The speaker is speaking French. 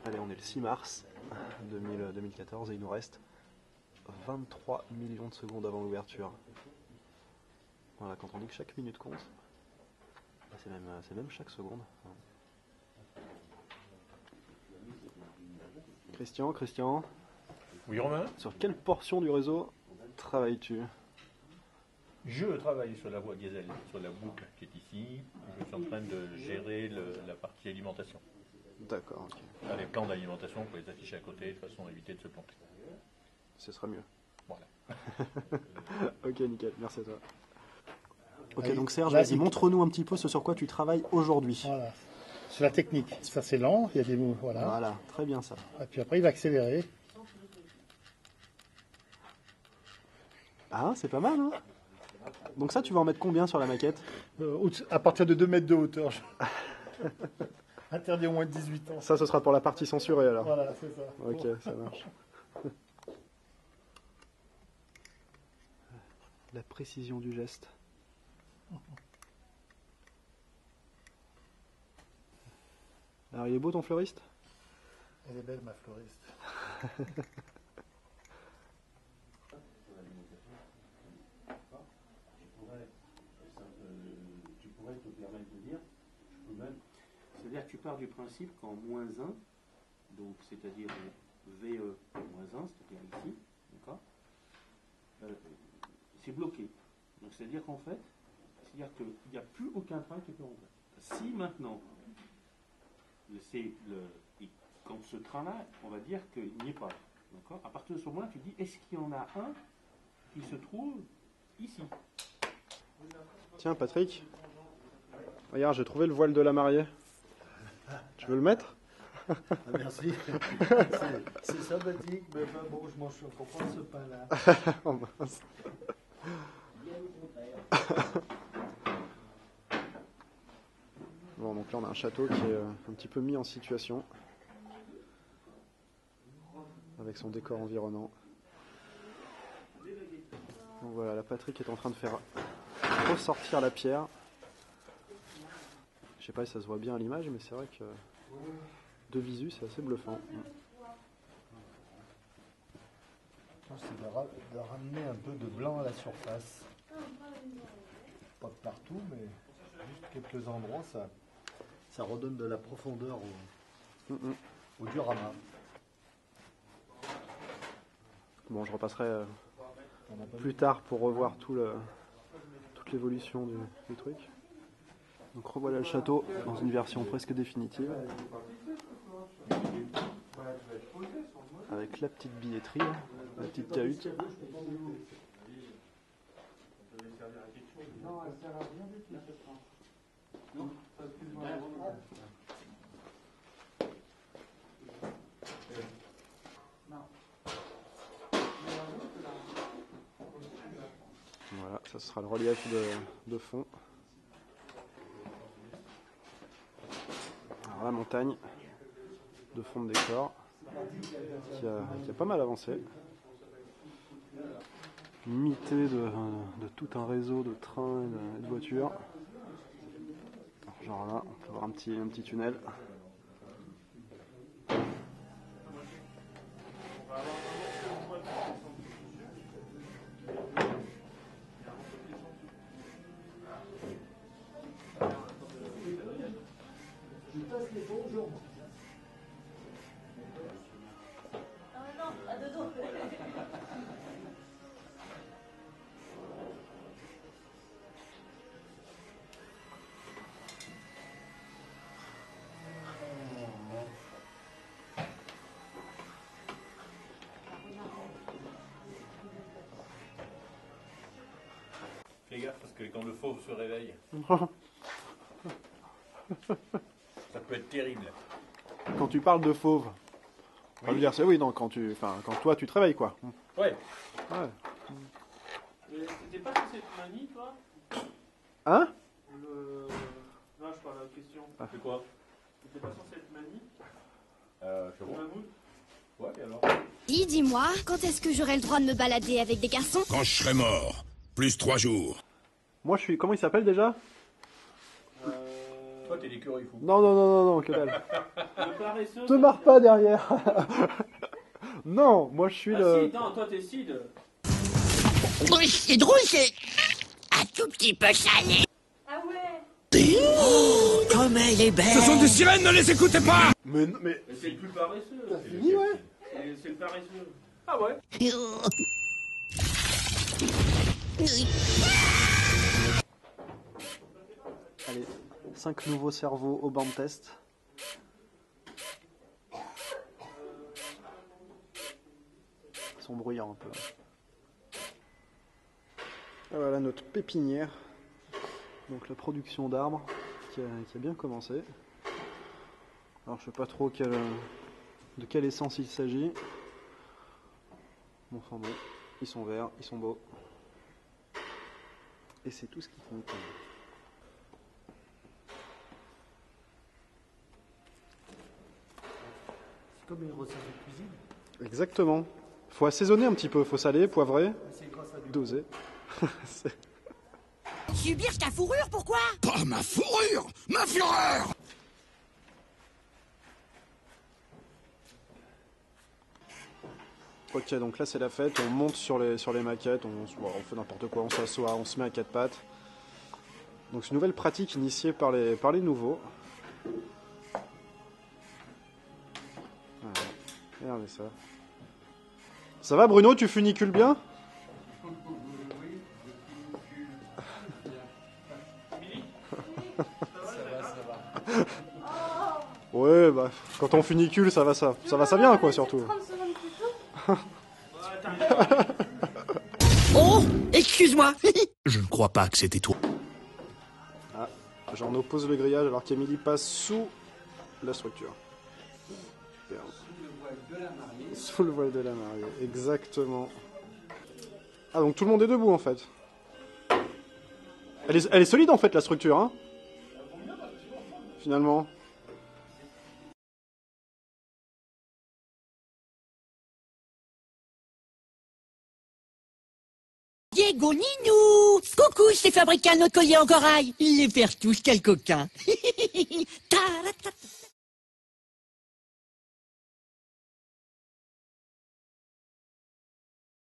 Allez, on est le 6 mars 2014 et il nous reste 23 millions de secondes avant l'ouverture. Voilà, quand on dit que chaque minute compte, c'est même chaque seconde. Christian, Oui, Romain? sur quelle portion du réseau travailles-tu? Je travaille sur la voie diesel, sur la boucle qui est ici. Je suis en train de gérer la partie alimentation. D'accord, ok. Là, les plans d'alimentation, pour les afficher à côté de façon à éviter de se planter. Ce sera mieux. Voilà. Ok, nickel, merci à toi. Ok, Allez, donc Serge, là, vas-y, montre-nous un petit peu ce sur quoi tu travailles aujourd'hui. Voilà. C'est la technique. Ça, c'est lent. Il y a des mots. Voilà. Voilà, très bien ça. Et puis après, il va accélérer. Ah, c'est pas mal, hein? Donc ça, tu vas en mettre combien sur la maquette? À partir de 2 mètres de hauteur. Interdit au moins de 18 ans. Ça, ce sera pour la partie censurée alors. Voilà, c'est ça. Ok, ça marche. La précision du geste. Alors, il est beau ton fleuriste? Elle est belle, ma fleuriste. Tu pourrais te permettre de dire, je peux même, c'est-à-dire que tu pars du principe qu'en moins 1, donc c'est-à-dire VE moins 1, c'est-à-dire ici, d'accord, c'est bloqué. Donc c'est-à-dire qu'en fait, c'est-à-dire qu'il n'y a plus aucun train qui peut rentrer. Si maintenant, quand ce train-là, on va dire qu'il n'y est pas, d'accord, à partir de ce moment-là, tu dis, est-ce qu'il y en a un qui se trouve ici? Tiens, Patrick. Regarde, j'ai trouvé le voile de la mariée. Tu veux le mettre? Ah, merci. C'est sympathique, mais enfin, bon, je mange pour prendre ce pain-là. Oh, mince. Bon, donc là on a un château qui est un petit peu mis en situation avec son décor environnant. Donc voilà, la Patrick est en train de faire ressortir la pierre. Je sais pas si ça se voit bien à l'image, mais c'est vrai que de visu c'est assez bluffant. C'est de ramener un peu de blanc à la surface. Pas de partout, mais juste quelques endroits, ça redonne de la profondeur au diorama. Bon, je repasserai plus tard pour revoir toute l'évolution du truc. Donc revoilà le château dans une version presque définitive. Avec la petite billetterie, la petite cahute. Voilà, ça sera le relief de fond. Alors la montagne de fond de décor qui a pas mal avancé. Imité de tout un réseau de trains et de voitures. Genre là, on peut voir un petit tunnel. Fais gaffe parce que quand le fauve se réveille, ça peut être terrible. Quand tu parles de fauve, on va Oui. lui dire c'est oui, non, quand toi tu te réveilles quoi. Ouais. Ouais. C'était pas sur cette manie, toi? Hein? Non, je parle à la question. C'est quoi? C'était pas sur cette manie? Je vois. Ouais, et alors? Dis-moi, quand est-ce que j'aurai le droit de me balader avec des garçons? Quand je serai mort. Plus 3 jours. Moi je suis. Comment il s'appelle déjà? Toi, t'es l'écureuil fou. Non, non, non, non, non, que dalle. Le paresseux. Te marre pas derrière. Non, moi je suis Ah le... si, non, toi t'es Sid. Oui, c'est drôle, c'est un tout petit peu salé. Ah ouais. Oh, comme elle est belle. Ce sont des sirènes, ne les écoutez pas. Mais... Mais c'est le plus paresseux. Fini, ouais. C'est le paresseux. Ah ouais. Allez, 5 nouveaux cerveaux au banc de test. Ils sont bruyants un peu. Et voilà notre pépinière. Donc la production d'arbres qui a bien commencé. Alors je sais pas trop de quelle essence il s'agit. Bon, enfin bon, ils sont verts, ils sont beaux. Et c'est tout ce qui compte. C'est comme une recette de cuisine. Exactement. Faut assaisonner un petit peu, faut saler, poivrer, C'est grâce à du doser. C'est- Subir ta fourrure, pourquoi? Pas ma fourrure, ma fureur. Ok, donc là c'est la fête, on monte sur les maquettes, on fait n'importe quoi, on s'assoit, on se met à quatre pattes. Donc c'est une nouvelle pratique initiée par les nouveaux. Voilà. Regardez ça. Ça va Bruno, tu funicules bien? Ouais, bah, quand on funicule, ça va ça bien quoi surtout. 30 secondes plus tôt. Oh, excuse-moi. Je ne crois pas que c'était toi. Ah, j'en oppose le grillage alors qu'Emilie passe sous la structure. Super. Sous le voile de la mariée, exactement. Ah, donc tout le monde est debout en fait. Elle est solide en fait la structure, hein. Finalement. Diego Ninou. Coucou, je t'ai fabriqué un autre collier en corail. Les faire tous, quel coquin.